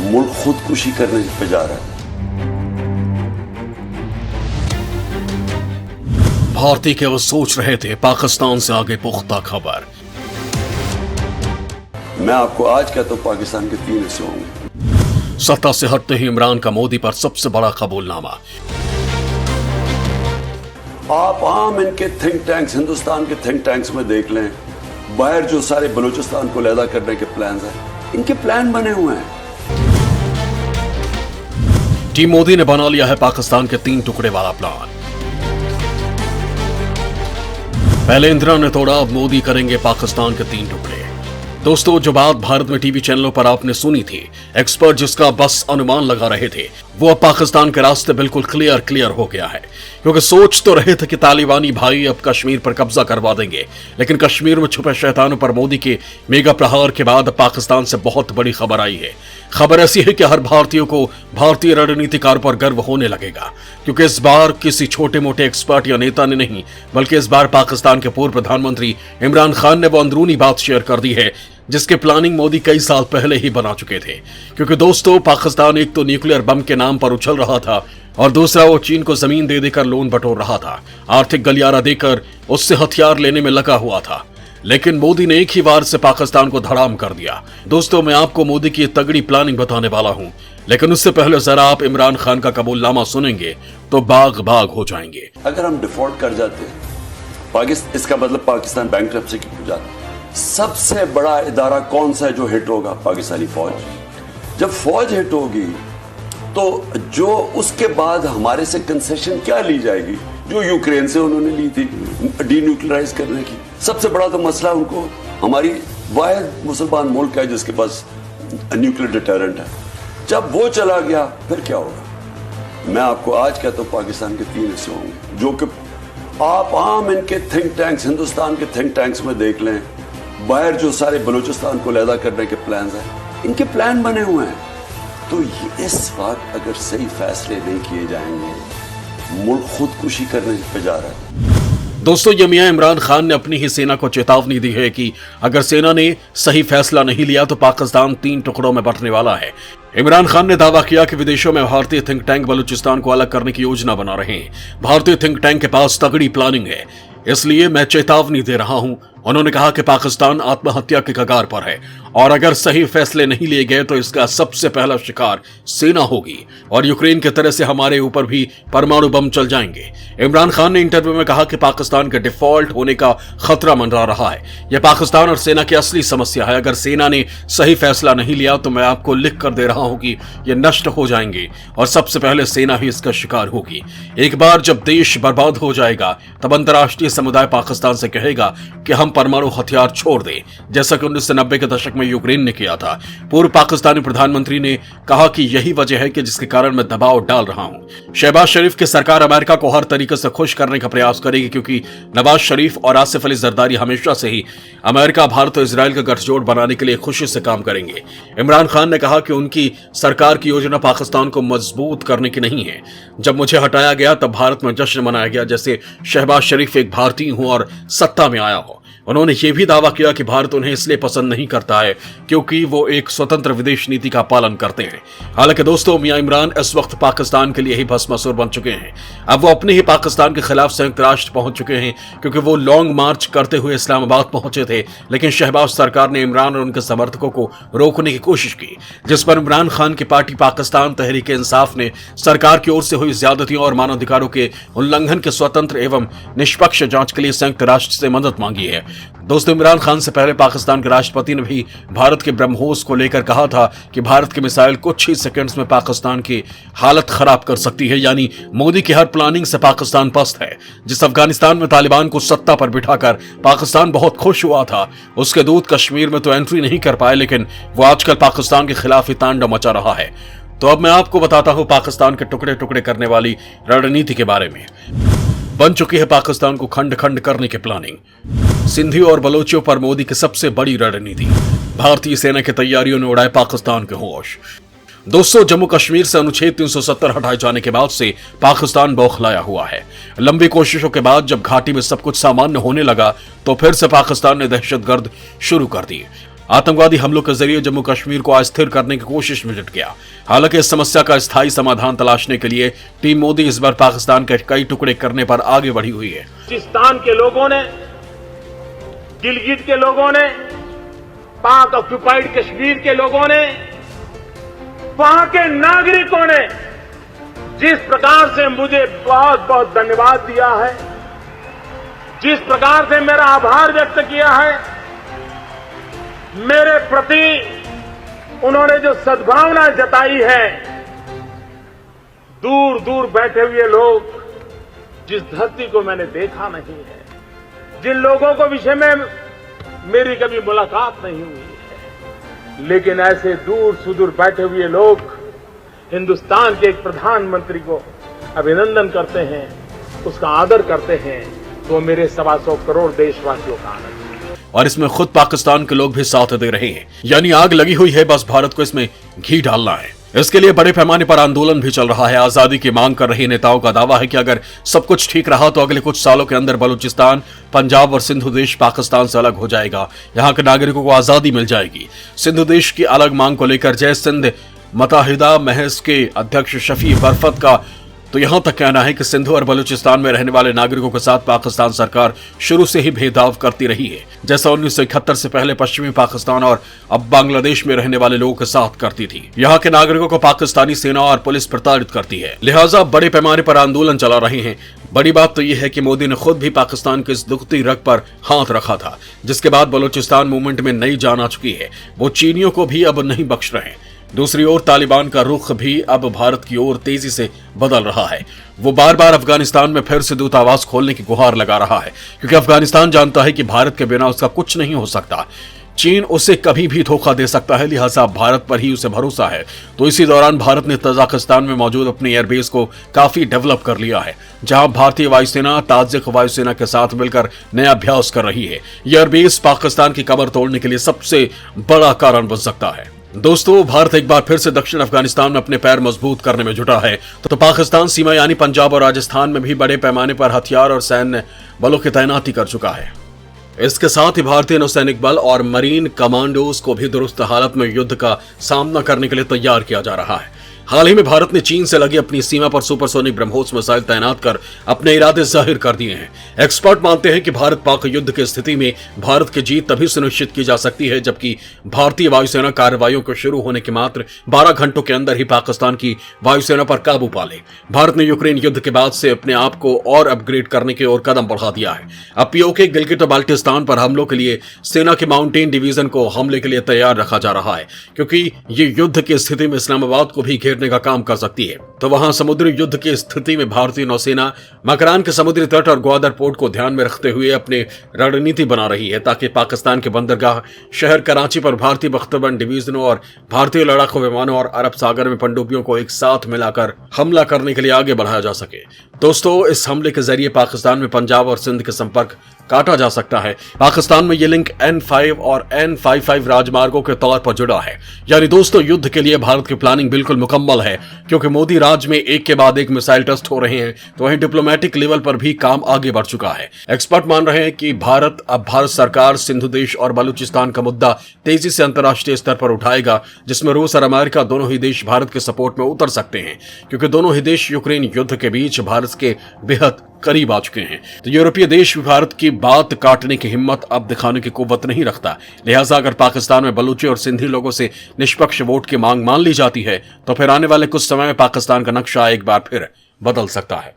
मुल्क खुदकुशी करने पे जा रहा है। भारतीय केवल सोच रहे थे, पाकिस्तान से आगे पुख्ता खबर। मैं आपको आज कहता हूं पाकिस्तान के 3 हिस्से होंगे। सत्ता से हटते ही इमरान का मोदी पर सबसे बड़ा कबूलनामा। आप आम इनके थिंक टैंक्स, हिंदुस्तान के थिंक टैंक्स में देख लें, बाहर जो सारे बलूचिस्तान को अलहदा करने के प्लान हैं, इनके प्लान बने हुए हैं। टीम मोदी ने बना लिया है पाकिस्तान के 3 टुकड़े वाला प्लान। पहले इंदिरा ने तोड़ा, अब मोदी करेंगे पाकिस्तान के 3 टुकड़े। दोस्तों, जो बात भारत में टीवी चैनलों पर आपने सुनी थी, एक्सपर्ट जिसका बस अनुमान लगा रहे थे, वो अब पाकिस्तान के रास्ते बिल्कुल क्लियर हो गया है। क्योंकि सोच तो रहे थे कि तालिबानी भाई अब कश्मीर पर कब्जा करवा देंगे, लेकिन कश्मीर में छुपे शैतानों पर मोदी के मेगा प्रहार के बाद पाकिस्तान से बहुत बड़ी खबर आई है। खबर ऐसी है कि हर भारतीय को भारतीय रणनीतिकार पर गर्व होने लगेगा, क्योंकि इस बार किसी छोटे मोटे एक्सपर्ट या नेता ने नहीं, बल्कि इस बार पाकिस्तान के पूर्व प्रधानमंत्री इमरान खान ने वो अंदरूनी बात शेयर कर दी है जिसके प्लानिंग मोदी कई साल पहले ही बना चुके थे। क्योंकि दोस्तों, पाकिस्तान एक तो न्यूक्लियर बम के नाम पर उछल रहा था और दूसरा वो चीन को जमीन दे देकर लोन बटोर रहा था, आर्थिक गलियारा देकर उससे हथियार लेने में लगा हुआ था। लेकिन मोदी ने एक ही बार से पाकिस्तान को धड़ाम कर दिया। दोस्तों, मैं आपको मोदी की तगड़ी प्लानिंग बताने वाला हूं, लेकिन उससे पहले जरा आप इमरान खान का कबूलनामा सुनेंगे तो बाग बाग हो जाएंगे। अगर हम डिफॉल्ट कर जाते इसका मतलब पाकिस्तान बैंकरप्सी की हो जाता। सबसे बड़ा इदारा कौन सा है जो हिट होगा? पाकिस्तानी फौज। जब फौज हिट होगी तो जो उसके बाद हमारे से कंसेशन क्या ली जाएगी, जो यूक्रेन से उन्होंने ली थी डीन्यूक्लियराइज करने की। सबसे बड़ा तो मसला उनको, हमारी वाहिद मुसलमान मुल्क है जिसके पास न्यूक्लियर डिटरेंट है, जब वो चला गया फिर क्या होगा? मैं आपको आज कहता हूं पाकिस्तान के 3 हिस्से होंगे, जो कि आप आम इनके थिंक टैंक्स, हिंदुस्तान के थिंक टैंक्स में देख लें, बाहर जो सारे बलूचिस्तान को अलहदा करने के प्लान हैं, इनके प्लान बने हुए हैं। तो इस वक्त अगर सही फैसले नहीं किए जाएंगे, मुल्क खुदकुशी करने पे जा रहा है। दोस्तों, ये मियां इमरान खान ने अपनी ही सेना को चेतावनी दी है कि अगर सेना ने सही फैसला नहीं लिया तो पाकिस्तान 3 टुकड़ों में बंटने वाला है। इमरान खान ने दावा किया कि विदेशों में भारतीय थिंक टैंक बलूचिस्तान को अलग करने की योजना बना रहे हैं। भारतीय थिंक टैंक के पास तगड़ी प्लानिंग है, इसलिए मैं चेतावनी दे रहा हूं। उन्होंने कहा कि पाकिस्तान आत्महत्या के कगार पर है और अगर सही फैसले नहीं लिए गए तो इसका सबसे पहला शिकार सेना होगी और यूक्रेन की तरह से हमारे ऊपर भी परमाणु बम चल जाएंगे। इमरान खान ने इंटरव्यू में कहा कि पाकिस्तान के डिफॉल्ट होने का खतरा मंडरा रहा है। यह पाकिस्तान और सेना की असली समस्या है। अगर सेना ने सही फैसला नहीं लिया तो मैं आपको लिख कर दे रहा हूं कि यह नष्ट हो जाएंगे और सबसे पहले सेना ही इसका शिकार होगी। एक बार जब देश बर्बाद हो जाएगा तब अंतर्राष्ट्रीय समुदाय पाकिस्तान से कहेगा कि हम परमाणु हथियार छोड़ दें, जैसा कि 1990 के दशक में यूक्रेन ने किया था। पूर्व पाकिस्तानी प्रधानमंत्री ने कहा कि यही वजह है कि जिसके कारण मैं दबाव डाल रहा हूं। शहबाज शरीफ की सरकार अमेरिका को हर तरीके से खुश करने का प्रयास करेगी, क्योंकि नवाज शरीफ और आसिफ अली जरदारी हमेशा से ही अमेरिका, भारत और इजराइल का गठजोड़ बनाने के लिए खुशी से काम करेंगे। इमरान खान ने कहा कि उनकी सरकार की योजना पाकिस्तान को मजबूत करने की नहीं है। जब मुझे हटाया गया तब भारत में जश्न मनाया गया जैसे शहबाज शरीफ एक भारतीय हूं और सत्ता में आया हो। उन्होंने यह भी दावा किया कि भारत उन्हें इसलिए पसंद नहीं करता है क्योंकि वो एक स्वतंत्र विदेश नीति का पालन करते हैं। हालांकि दोस्तों, मियां इमरान इस वक्त पाकिस्तान के लिए ही भस्मासुर बन चुके हैं। अब वो अपने ही पाकिस्तान के खिलाफ संयुक्त राष्ट्र पहुंच चुके हैं, क्योंकि वो लॉन्ग मार्च करते हुए इस्लामाबाद पहुंचे थे, लेकिन शहबाज सरकार ने इमरान और उनके समर्थकों को रोकने की कोशिश की, जिस पर इमरान खान की पार्टी पाकिस्तान तहरीक इंसाफ ने सरकार की ओर से हुई ज्यादतियों और मानवाधिकारों के उल्लंघन के स्वतंत्र एवं निष्पक्ष जांच के लिए संयुक्त राष्ट्र से मदद मांगी है। दोस्तों, इमरान खान से पहले पाकिस्तान के राष्ट्रपति ने भी भारत के ब्रह्मोस को लेकर कहा था कि भारत की मिसाइल कुछ ही सेकंड्स में पाकिस्तान की हालत खराब कर सकती है। यानी मोदी की हर प्लानिंग से पाकिस्तान पस्त है। जिस अफगानिस्तान में तालिबान को सत्ता पर बिठाकर पाकिस्तान बहुत खुश हुआ था, उसके दूत कश्मीर में तो एंट्री नहीं कर पाए, लेकिन वो आजकल पाकिस्तान के खिलाफ ही तांडव मचा रहा है। तो अब मैं आपको बताता हूं पाकिस्तान के टुकड़े टुकड़े करने वाली रणनीति के बारे में। बन चुकी है पाकिस्तान को खंड खंड करने की प्लानिंग। सिंधी और बलोचियों पर मोदी की सबसे बड़ी रणनीति। भारतीय सेना की तैयारियों ने उड़ाए पाकिस्तान के होश। दोस्तों, जम्मू कश्मीर से अनुच्छेद 370 हटाए जाने के बाद से पाकिस्तान बौखलाया हुआ है। लंबी कोशिशों के बाद जब घाटी में सब कुछ सामान्य होने लगा तो फिर से पाकिस्तान ने दहशतगर्द शुरू कर दी। आतंकवादी हमलों के जरिए जम्मू कश्मीर को अस्थिर करने की कोशिश में जुट गया। हालांकि इस समस्या का स्थायी समाधान तलाशने के लिए टीम मोदी इस बार पाकिस्तान के कई टुकड़े करने पर आगे बढ़ी हुई है। पाकिस्तान के लोगों ने, गिलगित के लोगों ने, पाक ऑक्युपाइड कश्मीर के लोगों ने, वहां के नागरिकों ने जिस प्रकार से मुझे बहुत बहुत धन्यवाद दिया है, जिस प्रकार से मेरा आभार व्यक्त किया है, मेरे प्रति उन्होंने जो सद्भावना जताई है, दूर दूर बैठे हुए लोग, जिस धरती को मैंने देखा नहीं है, जिन लोगों को विषय में मेरी कभी मुलाकात नहीं हुई है, लेकिन ऐसे दूर सुदूर बैठे हुए लोग हिंदुस्तान के एक प्रधानमंत्री को अभिनंदन करते हैं, उसका आदर करते हैं, तो मेरे 125 करोड़ देशवासियों का आनंद है। और इसमें खुद पाकिस्तान के लोग भी साथ दे रहे हैं, यानी आग लगी हुई है, बस भारत को इसमें घी डालना है। इसके लिए बड़े पैमाने पर आंदोलन भी चल रहा है। आजादी की मांग कर रहे नेताओं का दावा है कि अगर सब कुछ ठीक रहा तो अगले कुछ सालों के अंदर बलूचिस्तान, पंजाब और सिंधु देश पाकिस्तान से अलग हो जाएगा। यहाँ के नागरिकों को आजादी मिल जाएगी। सिंधु देश की अलग मांग को लेकर जय सिंध मुत्तहिदा महज के अध्यक्ष शफी बरफत का तो यहां तक कहना है कि सिंधु और बलूचिस्तान में रहने वाले नागरिकों के साथ पाकिस्तान सरकार शुरू से ही भेदभाव करती रही है, जैसा 1971 से पहले पश्चिमी पाकिस्तान और अब बांग्लादेश में रहने वाले लोगों के साथ करती थी। यहां के नागरिकों को पाकिस्तानी सेना और पुलिस प्रताड़ित करती है, लिहाजा बड़े पैमाने पर आंदोलन चला रहे हैं। बड़ी बात तो यह है कि मोदी ने खुद भी पाकिस्तान की इस दुखती रग पर हाथ रखा था, जिसके बाद बलूचिस्तान मूवमेंट में नई जान आ चुकी है। वो चीनियों को भी अब नहीं बख्श रहे। दूसरी ओर तालिबान का रुख भी अब भारत की ओर तेजी से बदल रहा है। वो बार बार अफगानिस्तान में फिर से दूतावास खोलने की गुहार लगा रहा है, क्योंकि अफगानिस्तान जानता है कि भारत के बिना उसका कुछ नहीं हो सकता। चीन उसे कभी भी धोखा दे सकता है, लिहाजा भारत पर ही उसे भरोसा है। तो इसी दौरान भारत ने तजाकिस्तान में मौजूद अपने एयरबेस को काफी डेवलप कर लिया है, जहां भारतीय वायुसेना ताजिक वायुसेना के साथ मिलकर नया अभ्यास कर रही है। यह एयरबेस पाकिस्तान की कमर तोड़ने के लिए सबसे बड़ा कारण बन सकता है। दोस्तों, भारत एक बार फिर से दक्षिण अफगानिस्तान में अपने पैर मजबूत करने में जुटा है, तो पाकिस्तान सीमा यानी पंजाब और राजस्थान में भी बड़े पैमाने पर हथियार और सैन्य बलों की तैनाती कर चुका है। इसके साथ ही भारतीय नौसैनिक बल और मरीन कमांडोज को भी दुरुस्त हालत में युद्ध का सामना करने के लिए तैयार किया जा रहा है। हाल ही में भारत ने चीन से लगी अपनी सीमा पर सुपरसोनिक ब्रह्मोस मिसाइल तैनात कर अपने इरादे जाहिर कर दिए हैं। एक्सपर्ट मानते हैं कि भारत पाक युद्ध की स्थिति में भारत की जीत तभी सुनिश्चित की जा सकती है जबकि भारतीय वायुसेना कार्रवाइयों के शुरू होने के मात्र 12 घंटों के अंदर ही पाकिस्तान की वायुसेना पर काबू पा ले। भारत ने यूक्रेन युद्ध के बाद से अपने आप को और अपग्रेड करने की ओर कदम बढ़ा दिया है। अब पीओके, गिलगित और बाल्टिस्तान पर हमलों के लिए सेना के माउंटेन डिवीजन को हमले के लिए तैयार रखा जा रहा है, क्योंकि ये युद्ध की स्थिति में इस्लामाबाद को भी का काम कर सकती है। तो वहां समुद्री युद्ध की स्थिति में भारतीय नौसेना मकरान के समुद्री तट और ग्वादर पोर्ट को ध्यान में रखते हुए अपनी रणनीति बना रही है, ताकि पाकिस्तान के बंदरगाह शहर कराची पर भारतीय बख्तरबंद डिवीजनों और भारतीय लड़ाकू विमानों और अरब सागर में पनडुब्बियों को एक साथ मिलाकर हमला करने के लिए आगे बढ़ाया जा सके। दोस्तों, इस हमले के जरिए पाकिस्तान में पंजाब और सिंध के संपर्क काटा जा सकता है। पाकिस्तान में यह लिंक N5 और N55 राजमार्गों के तौर पर जुड़ा है। यानी दोस्तों, युद्ध के लिए भारत की प्लानिंग बिल्कुल मुकम्मल है, क्योंकि मोदी राज में एक के बाद एक मिसाइल टेस्ट हो रहे हैं, तो वहीं डिप्लोमेटिक लेवल पर भी काम आगे बढ़ चुका है। एक्सपर्ट मान रहे हैं कि भारत सरकार सिंधु देश और बलूचिस्तान का मुद्दा तेजी से अंतर्राष्ट्रीय स्तर पर उठाएगा, जिसमें रूस और अमेरिका दोनों ही देश भारत के सपोर्ट में उतर सकते हैं, क्योंकि दोनों ही देश यूक्रेन युद्ध के बीच भारत के बेहद करीब आ चुके हैं। तो यूरोपीय देश भी भारत की बात काटने की हिम्मत अब दिखाने की कुव्वत नहीं रखता। लिहाजा अगर पाकिस्तान में बलूची और सिंधी लोगों से निष्पक्ष वोट की मांग मान ली जाती है, तो फिर आने वाले कुछ समय में पाकिस्तान का नक्शा एक बार फिर बदल सकता है।